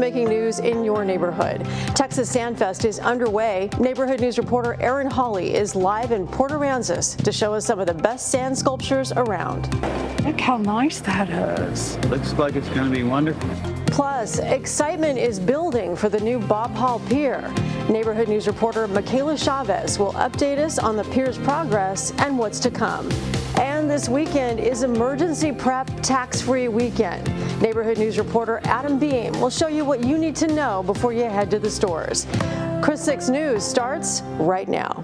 making news in your neighborhood. Texas Sandfest is underway. Neighborhood News reporter Aaron Hawley is live in Port Aransas to show us some of the best sand sculptures around. Look how nice that is. Looks like it's going to be wonderful. Plus, excitement is building for the new Bob Hall Pier. Neighborhood News reporter Michaela Chavez will update us on the pier's progress and what's to come. And this weekend is Emergency Prep Tax-Free Weekend. Neighborhood News reporter Adam Beam will show you what you need to know before you head to the stores. KRIS 6 News starts right now.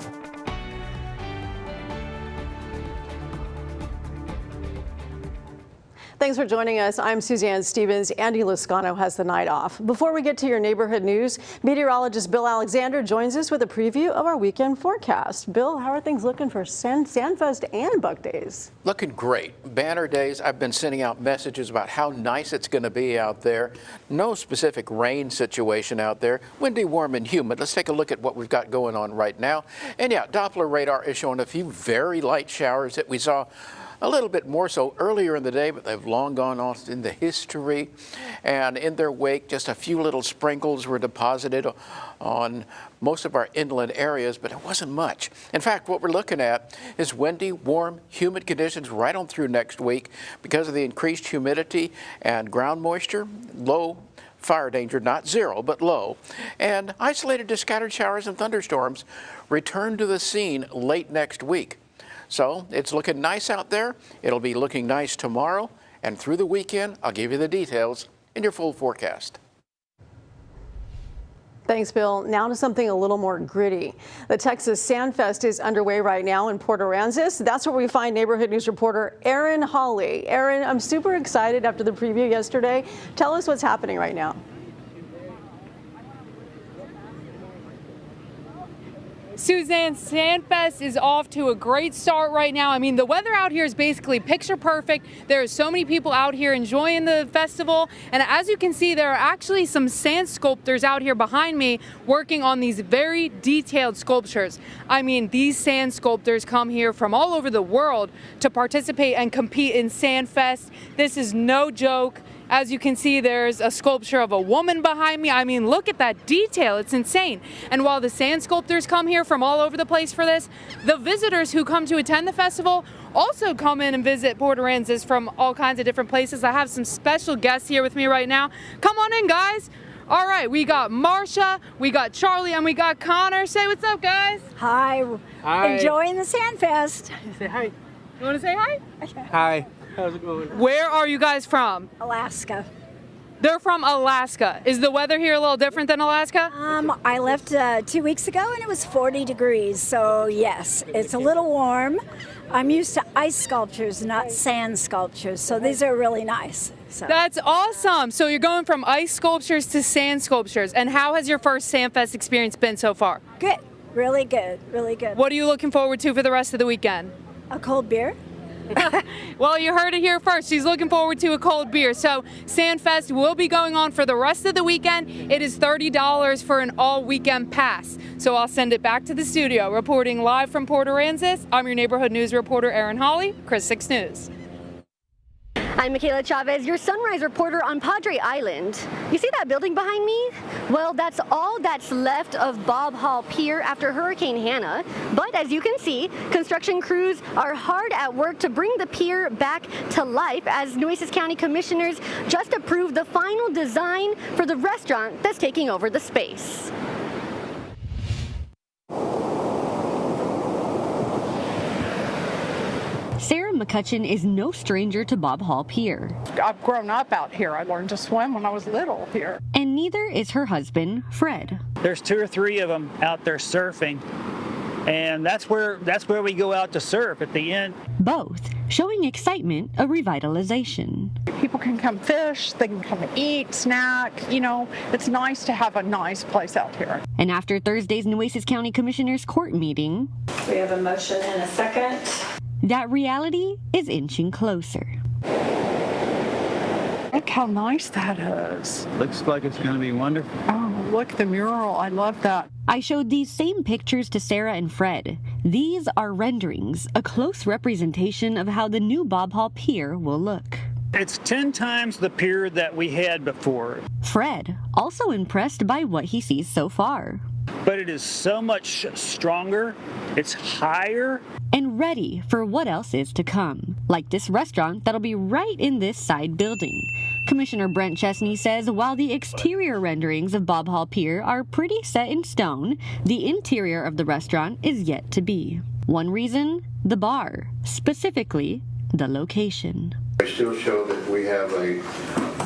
Thanks for joining us. I'm Suzanne Stevens. Andy Lascano has the night off. Before we get to your neighborhood news, meteorologist Bill Alexander joins us with a preview of our weekend forecast. Bill, how are things looking for Sandfest and Buck Days? Looking great. Banner days, I've been sending out messages about how nice it's going to be out there. No specific rain situation out there. Windy, warm, and humid. Let's take a look at what we've got going on right now. And yeah, Doppler radar is showing a few very light showers that we saw a little bit more so earlier in the day, but they've long gone off into history. And in their wake, just a few little sprinkles were deposited on most of our inland areas, but it wasn't much. In fact, what we're looking at is windy, warm, humid conditions right on through next week because of the increased humidity and ground moisture. Low fire danger, not zero, but low. And isolated to scattered showers and thunderstorms return to the scene late next week. So it's looking nice out there. It'll be looking nice tomorrow. And through the weekend, I'll give you the details in your full forecast. Thanks, Bill. Now to something a little more gritty. The Texas Sandfest is underway right now in Port Aransas. That's where we find Neighborhood News reporter Aaron Hawley. Aaron, I'm super excited after the preview yesterday. Tell us what's happening right now. Suzanne, Sandfest is off to a great start right now. I mean, the weather out here is basically picture perfect. There are so many people out here enjoying the festival. And as you can see, there are actually some sand sculptors out here behind me working on these very detailed sculptures. I mean, these sand sculptors come here from all over the world to participate and compete in Sandfest. This is no joke. As you can see, there's a sculpture of a woman behind me. I mean, look at that detail. It's insane. And while the sand sculptors come here from all over the place for this, the visitors who come to attend the festival also come in and visit Port Aransas from all kinds of different places. I have some special guests here with me right now. Come on in, guys. All right, we got Marsha, we got Charlie, and we got Connor. Say what's up, guys. Hi. Hi. Enjoying the Sandfest. Say hi. You want to say hi? Hi. How's it going? Where are you guys from? Alaska. They're from Alaska. Is the weather here a little different than Alaska? I left 2 weeks ago and it was 40 degrees, so yes, it's a little warm. I'm used to ice sculptures, not sand sculptures, so these are really nice. So. That's awesome. So you're going from ice sculptures to sand sculptures. And how has your first Sandfest experience been so far? Good, really good, really good. What are you looking forward to for the rest of the weekend? A cold beer. Well, you heard it here first. She's looking forward to a cold beer. So Sandfest will be going on for the rest of the weekend. It is $30 for an all-weekend pass. So I'll send it back to the studio. Reporting live from Port Aransas, I'm your neighborhood news reporter, Aaron Hawley, KRIS 6 News. I'm Michaela Chavez, your sunrise reporter on Padre Island. You see that building behind me? Well, that's all that's left of Bob Hall Pier after Hurricane Hannah. But as you can see, construction crews are hard at work to bring the pier back to life as Nueces County commissioners just approved the final design for the restaurant that's taking over the space. Sarah McCutcheon is no stranger to Bob Hall Pier. I've grown up out here. I learned to swim when I was little here. And neither is her husband, Fred. There's 2 or 3 of them out there surfing, and that's where we go out to surf at the end. Both showing excitement of revitalization. People can come fish, they can come eat, snack. You know, it's nice to have a nice place out here. And after Thursday's Nueces County Commissioners Court meeting, We have a motion and a second. that reality is inching closer. Look how nice that is. Looks like it's going to be wonderful. Oh, look at the mural. I love that. I showed these same pictures to Sarah and Fred. These are renderings, a close representation of how the new Bob Hall Pier will look. It's 10 times the pier that we had before. Fred, also impressed by what he sees so far. But it is so much stronger, it's higher. And ready for what else is to come, like this restaurant that'll be right in this side building. Commissioner Brent Chesney says while the exterior renderings of Bob Hall Pier are pretty set in stone, the interior of the restaurant is yet to be. One reason, the bar, specifically the location. They still show that we have a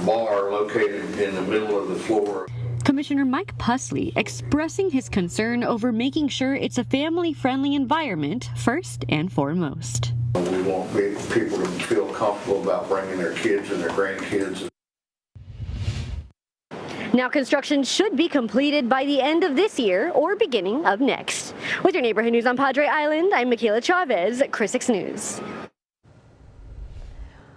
bar located in the middle of the floor. Commissioner Mike Pusley expressing his concern over making sure it's a family-friendly environment first and foremost. We want people to feel comfortable about bringing their kids and their grandkids. Now, construction should be completed by the end of this year or beginning of next. With your neighborhood news on Padre Island, I'm Michaela Chavez, Chris 6 News.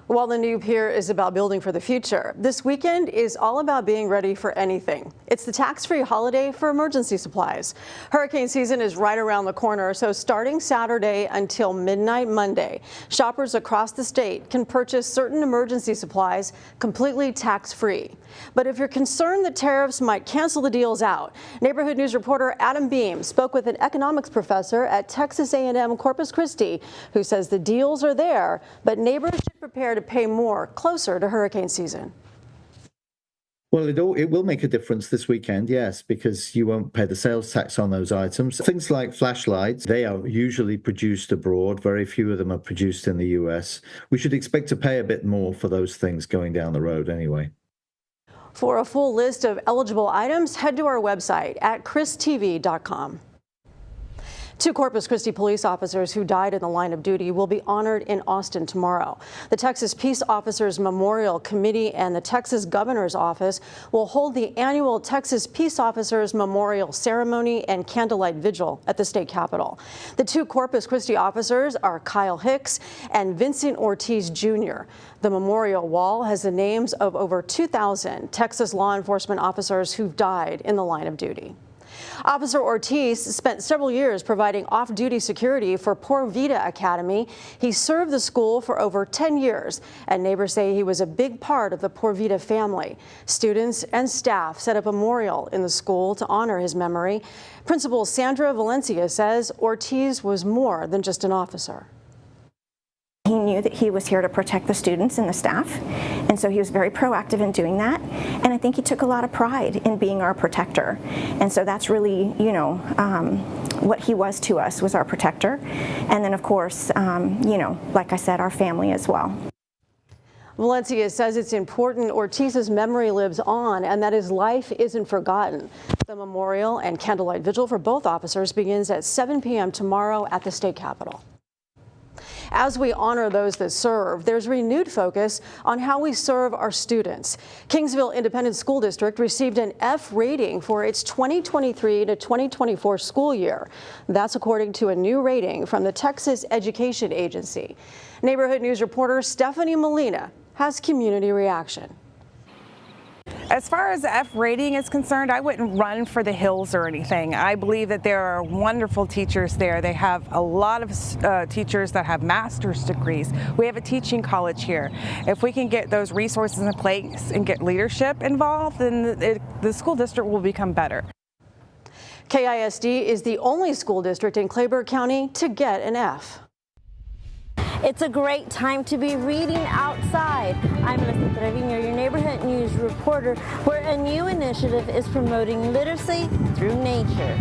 While the new pier is about building for the future, this weekend is all about being ready for anything. It's the tax-free holiday for emergency supplies. Hurricane season is right around the corner, so starting Saturday until midnight Monday, shoppers across the state can purchase certain emergency supplies completely tax-free. But if you're concerned that tariffs might cancel the deals out, Neighborhood News reporter Adam Beam spoke with an economics professor at Texas A&M Corpus Christi who says the deals are there, but neighbors should prepare to pay more closer to hurricane season. Well, it will make a difference this weekend, yes, because you won't pay the sales tax on those items. Things like flashlights, they are usually produced abroad. Very few of them are produced in the US. We should expect to pay a bit more for those things going down the road anyway. For a full list of eligible items, head to our website at christv.com. 2 Corpus Christi police officers who died in the line of duty will be honored in Austin tomorrow. The Texas Peace Officers Memorial Committee and the Texas Governor's Office will hold the annual Texas Peace Officers Memorial Ceremony and Candlelight Vigil at the state capitol. The 2 Corpus Christi officers are Kyle Hicks and Vincent Ortiz Jr. The memorial wall has the names of over 2,000 Texas law enforcement officers who've died in the line of duty. Officer Ortiz spent several years providing off-duty security for Por Vida Academy. He served the school for over 10 years, and neighbors say he was a big part of the Por Vida family. Students and staff set up a memorial in the school to honor his memory. Principal Sandra Valencia says Ortiz was more than just an officer. He knew that he was here to protect the students and the staff, and so he was very proactive in doing that. And I think he took a lot of pride in being our protector. And so that's really, what he was to us, was our protector. And then, of course, like I said, our family as well. Valencia says it's important Ortiz's memory lives on and that his life isn't forgotten. The memorial and candlelight vigil for both officers begins at 7 p.m. tomorrow at the state capitol. As we honor those that serve, there's renewed focus on how we serve our students. Kingsville Independent School District received an F rating for its 2023 to 2024 school year. That's according to a new rating from the Texas Education Agency. Neighborhood News reporter Stephanie Molina has community reaction. As far as the F rating is concerned, I wouldn't run for the hills or anything. I believe that there are wonderful teachers there. They have a lot of teachers that have master's degrees. We have a teaching college here. If we can get those resources in place and get leadership involved, then the school district will become better. KISD is the only school district in Claiborne County to get an F. It's a great time to be reading outside. I'm Melissa Trevino, your neighborhood news reporter, where a new initiative is promoting literacy through nature.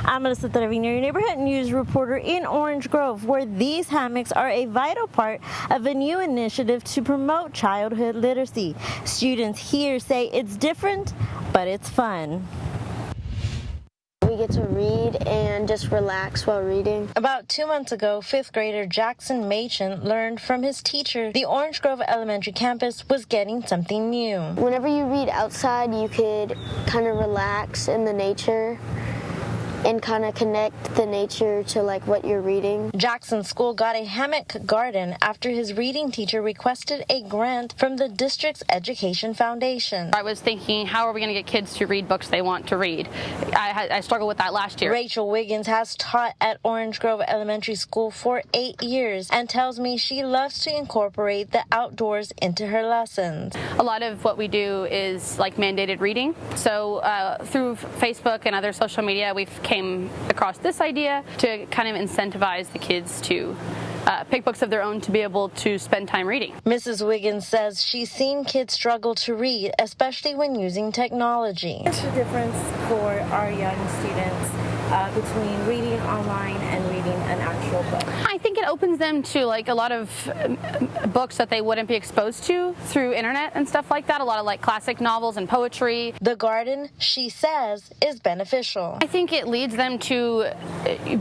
I'm Melissa Trevino, your neighborhood news reporter in Orange Grove, where these hammocks are a vital part of a new initiative to promote childhood literacy. Students here say it's different, but it's fun. We get to read and just relax while reading. About 2 months ago, 5th grader Jackson Machen learned from his teacher the Orange Grove Elementary campus was getting something new. Whenever you read outside, you could kind of relax in the nature and kind of connect the nature to like what you're reading. Jackson School got a hammock garden after his reading teacher requested a grant from the district's Education Foundation. I was thinking, how are we going to get kids to read books they want to read? I struggled with that last year. Rachel Wiggins has taught at Orange Grove Elementary School for 8 years and tells me she loves to incorporate the outdoors into her lessons. A lot of what we do is like mandated reading. So through Facebook and other social media, we've came across this idea to kind of incentivize the kids to pick books of their own to be able to spend time reading. Mrs. Wiggins says she's seen kids struggle to read, especially when using technology. What's the difference for our young students between reading online and reading an actual book? I think it opens them to like a lot of books that they wouldn't be exposed to through internet and stuff like that. A lot of like classic novels and poetry. The garden, she says, is beneficial. I think it leads them to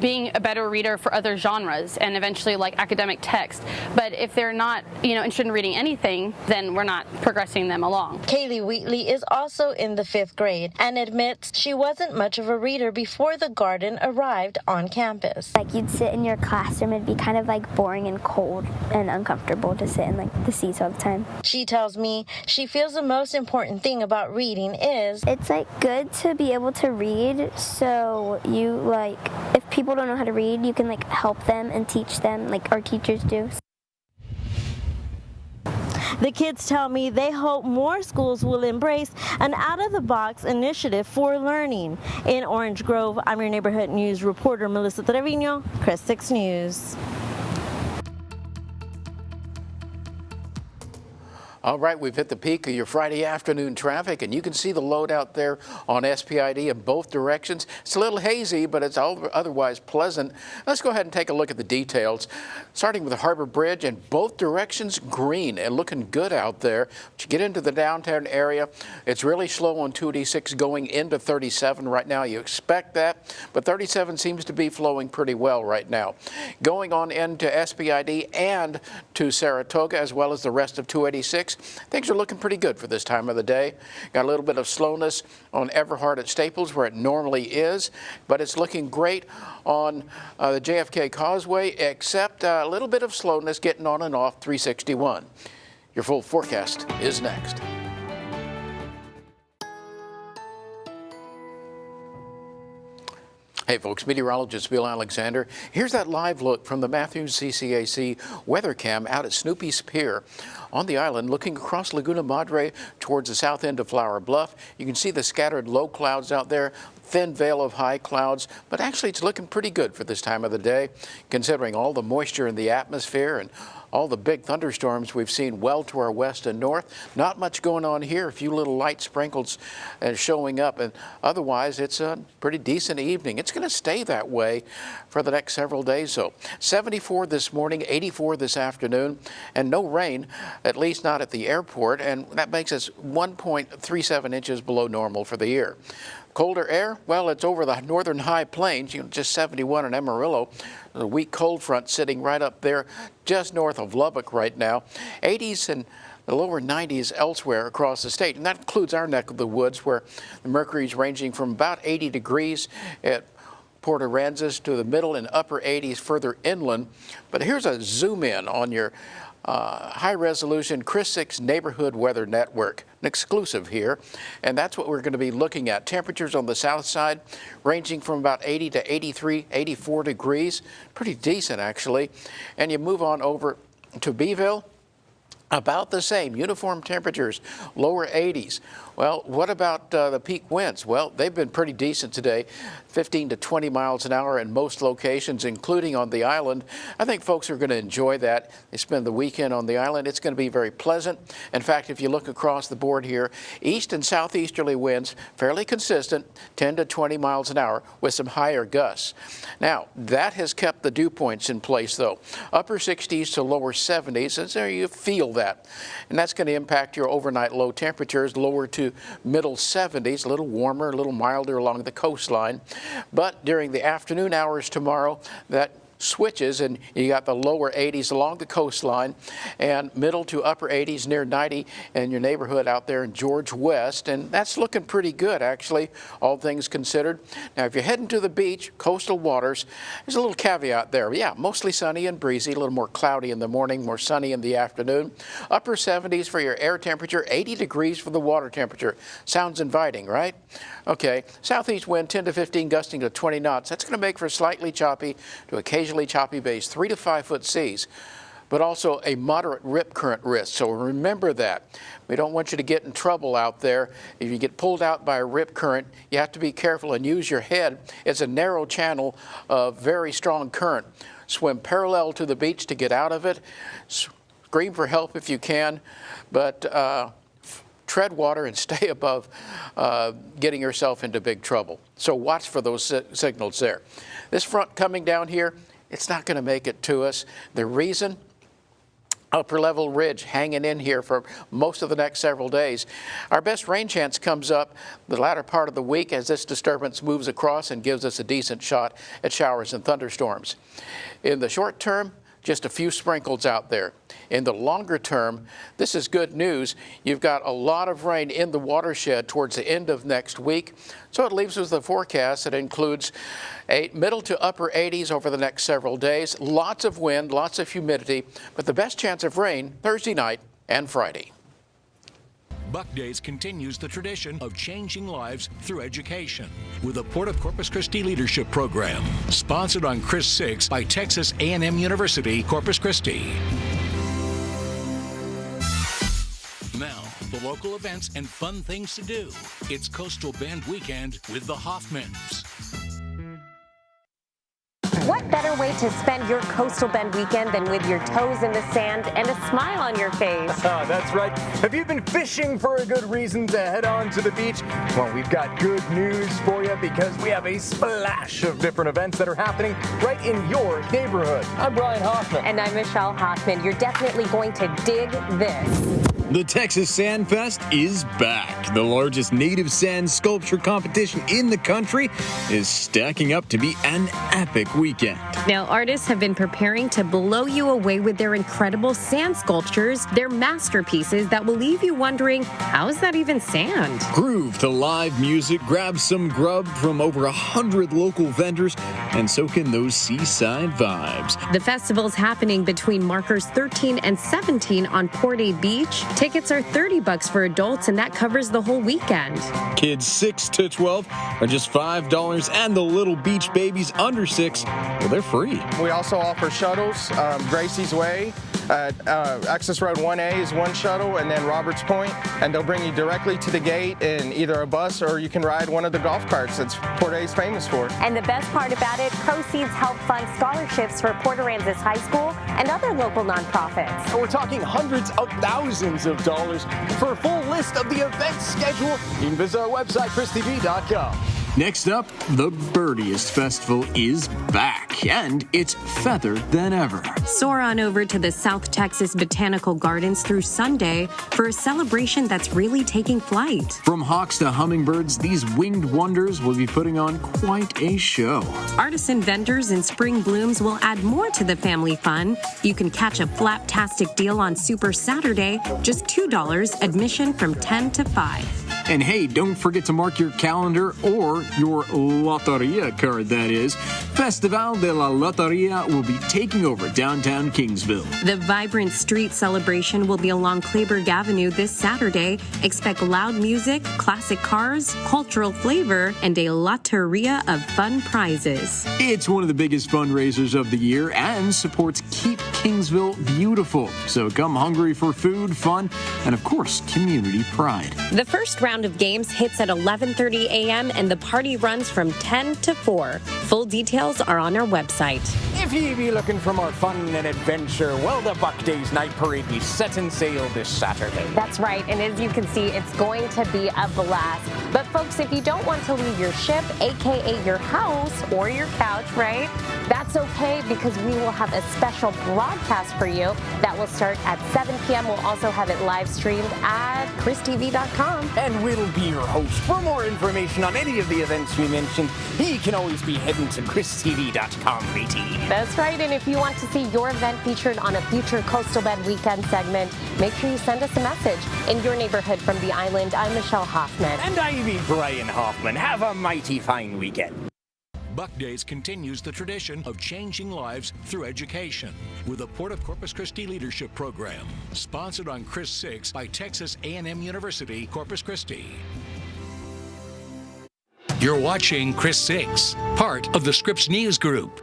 being a better reader for other genres and eventually like academic text. But if they're not, interested in reading anything, then we're not progressing them along. Kaylee Wheatley is also in the 5th grade and admits she wasn't much of a reader before the garden arrived on campus. Like you'd sit in your classroom, it'd be kind of like boring and cold and uncomfortable to sit in like the seats all the time. She tells me she feels the most important thing about reading is it's like good to be able to read, so you like if people don't know how to read, you can like help them and teach them like our teachers do. The kids tell me they hope more schools will embrace an out-of-the-box initiative for learning. In Orange Grove, I'm your neighborhood news reporter, Melissa Trevino, KRIS 6 News. All right, we've hit the peak of your Friday afternoon traffic, and you can see the load out there on SPID in both directions. It's a little hazy, but it's otherwise pleasant. Let's go ahead and take a look at the details. Starting with the Harbor Bridge in both directions, green and looking good out there. But you get into the downtown area, it's really slow on 286 going into 37 right now. You expect that, but 37 seems to be flowing pretty well right now. Going on into SPID and to Saratoga, as well as the rest of 286, things are looking pretty good for this time of the day. Got a little bit of slowness on Everhart at Staples where it normally is, but it's looking great on the JFK Causeway, except a little bit of slowness getting on and off 361. Your full forecast is next. Hey folks, meteorologist Bill Alexander. Here's that live look from the Matthews CCAC weather cam out at Snoopy's Pier on the island, looking across Laguna Madre towards the south end of Flower Bluff. You can see the scattered low clouds out there, thin veil of high clouds, but actually it's looking pretty good for this time of the day, considering all the moisture in the atmosphere and all the big thunderstorms we've seen well to our west and north. Not much going on here, a few little light sprinkles showing up, and otherwise it's a pretty decent evening. It's going to stay that way for the next several days. So 74 this morning, 84 this afternoon, and no rain, at least not at the airport, and that makes us 1.37 inches below normal for the year. Colder air, well, it's over the northern high plains, just 71 in Amarillo. A weak cold front sitting right up there just north of Lubbock right now. 80s and the lower 90s elsewhere across the state, and that includes our neck of the woods where the mercury is ranging from about 80 degrees at Port Aransas to the middle and upper 80s further inland. But here's a zoom in on your high-resolution KRIS 6 Neighborhood Weather Network, an exclusive here, and that's what we're going to be looking at. Temperatures on the south side ranging from about 80 to 83, 84 degrees, pretty decent actually. And you move on over to Beeville, about the same, uniform temperatures, lower 80s. Well, what about the peak winds? Well, they've been pretty decent today, 15 to 20 miles an hour in most locations, including on the island. I think folks are going to enjoy that. They spend the weekend on the island. It's going to be very pleasant. In fact, if you look across the board here, east and southeasterly winds, fairly consistent, 10 to 20 miles an hour with some higher gusts. Now, that has kept the dew points in place, though. Upper 60s to lower 70s, and there you feel that. And that's going to impact your overnight low temperatures, lower to middle 70s, a little warmer, a little milder along the coastline. But during the afternoon hours tomorrow, that switches, and you got the lower 80s along the coastline and middle to upper 80s near 90 in your neighborhood out there in George West, and that's looking pretty good, actually, all things considered. Now, if you're heading to the beach, coastal waters, there's a little caveat there. Yeah, mostly sunny and breezy, a little more cloudy in the morning, more sunny in the afternoon. Upper 70s for your air temperature, 80 degrees for the water temperature. Sounds inviting, right? Okay, southeast wind 10 to 15, gusting to 20 knots. That's going to make for slightly choppy to occasionally choppy bays, 3 to 5 foot seas, but also a moderate rip current risk. So remember that. We don't want you to get in trouble out there. If you get pulled out by a rip current, you have to be careful and use your head. It's a narrow channel of very strong current. Swim parallel to the beach to get out of it. Scream for help if you can, but tread water and stay above getting yourself into big trouble. So watch for those signals there. This front coming down here, it's not going to make it to us. The reason, upper level ridge hanging in here for most of the next several days. Our best rain chance comes up the latter part of the week as this disturbance moves across and gives us a decent shot at showers and thunderstorms. In the short term, just a few sprinkles out there. In the longer term, this is good news. You've got a lot of rain in the watershed towards the end of next week. So it leaves us with a forecast that includes a middle to upper 80s over the next several days. Lots of wind, lots of humidity, but the best chance of rain Thursday night and Friday. Buck Days continues the tradition of changing lives through education with the Port of Corpus Christi Leadership Program, sponsored on Chris 6 by Texas A&M University, Corpus Christi. Now, the local events and fun things to do. It's Coastal Bend Weekend with the Hoffmans. What better way to spend your Coastal Bend weekend than with your toes in the sand and a smile on your face? That's right. Have you been fishing for a good reason to head on to the beach? Well, we've got good news for you because we have a splash of different events that are happening right in your neighborhood. I'm Brian Hoffman. And I'm Michelle Hoffman. You're definitely going to dig this. The Texas Sand Fest is back. The largest native sand sculpture competition in the country is stacking up to be an epic weekend. Now, artists have been preparing to blow you away with their incredible sand sculptures, their masterpieces that will leave you wondering, how is that even sand? Groove to live music, grab some grub from over 100 local vendors, and soak in those seaside vibes. The festival's happening between markers 13 and 17 on Port A Beach. Tickets are $30 for adults, and that covers the whole weekend. Kids 6 to 12 are just $5, and the little beach babies under 6, well, they're free. We also offer shuttles. Gracie's Way, Access Road 1A is one shuttle, and then Roberts Point, and they'll bring you directly to the gate in either a bus or you can ride one of the golf carts that Port A is famous for. And the best part about it, proceeds help fund scholarships for Port Aransas High School and other local nonprofits. We're talking hundreds of thousands of dollars. For a full list of the event schedule, you can visit our website, christv.com. Next up, the Birdiest Festival is back, and it's feathered than ever. Soar on over to the South Texas Botanical Gardens through Sunday for a celebration that's really taking flight. From hawks to hummingbirds, these winged wonders will be putting on quite a show. Artisan vendors and spring blooms will add more to the family fun. You can catch a flaptastic deal on Super Saturday, just $2, admission from 10 to 5. And hey, don't forget to mark your calendar or your Loteria card, that is. Festival de la Loteria will be taking over downtown Kingsville. The vibrant street celebration will be along Clayburgh Avenue this Saturday. Expect loud music, classic cars, cultural flavor, and a Loteria of fun prizes. It's one of the biggest fundraisers of the year and supports Keep Kingsville Beautiful. So come hungry for food, fun, and of course, community pride. The first round of games hits at 11:30 a.m. and the party runs from 10 to 4. Full details are on our website. If you be looking for more fun and adventure, well, the Buck Days Night Parade be setting sail this Saturday. That's right, and as you can see, it's going to be a blast. But folks, if you don't want to leave your ship, aka your house or your couch, right? That's that's okay because we will have a special broadcast for you that will start at 7 p.m. We'll also have it live streamed at ChrisTV.com. And we'll be your host. For more information on any of the events we mentioned, you can always be heading to ChrisTV.com, matey. That's right, and if you want to see your event featured on a future Coastal Bend Weekend segment, make sure you send us a message. In your neighborhood from the island, I'm Michelle Hoffman. And I'm Brian Hoffman. Have a mighty fine weekend. Buck Days continues the tradition of changing lives through education with the Port of Corpus Christi Leadership Program, sponsored on Chris 6 by Texas A&M University, Corpus Christi. You're watching Chris 6, part of the Scripps News Group.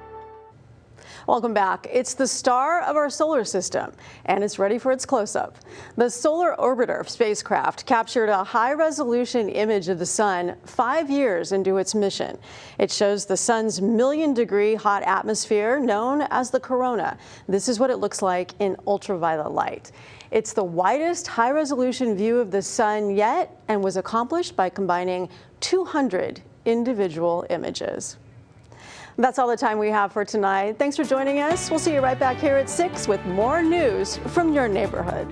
Welcome back. It's the star of our solar system, and it's ready for its close-up. The Solar Orbiter spacecraft captured a high-resolution image of the sun 5 years into its mission. It shows the sun's million-degree hot atmosphere known as the corona. This is what it looks like in ultraviolet light. It's the widest high-resolution view of the sun yet and was accomplished by combining 200 individual images. That's all the time we have for tonight. Thanks for joining us. We'll see you right back here at 6 with more news from your neighborhood.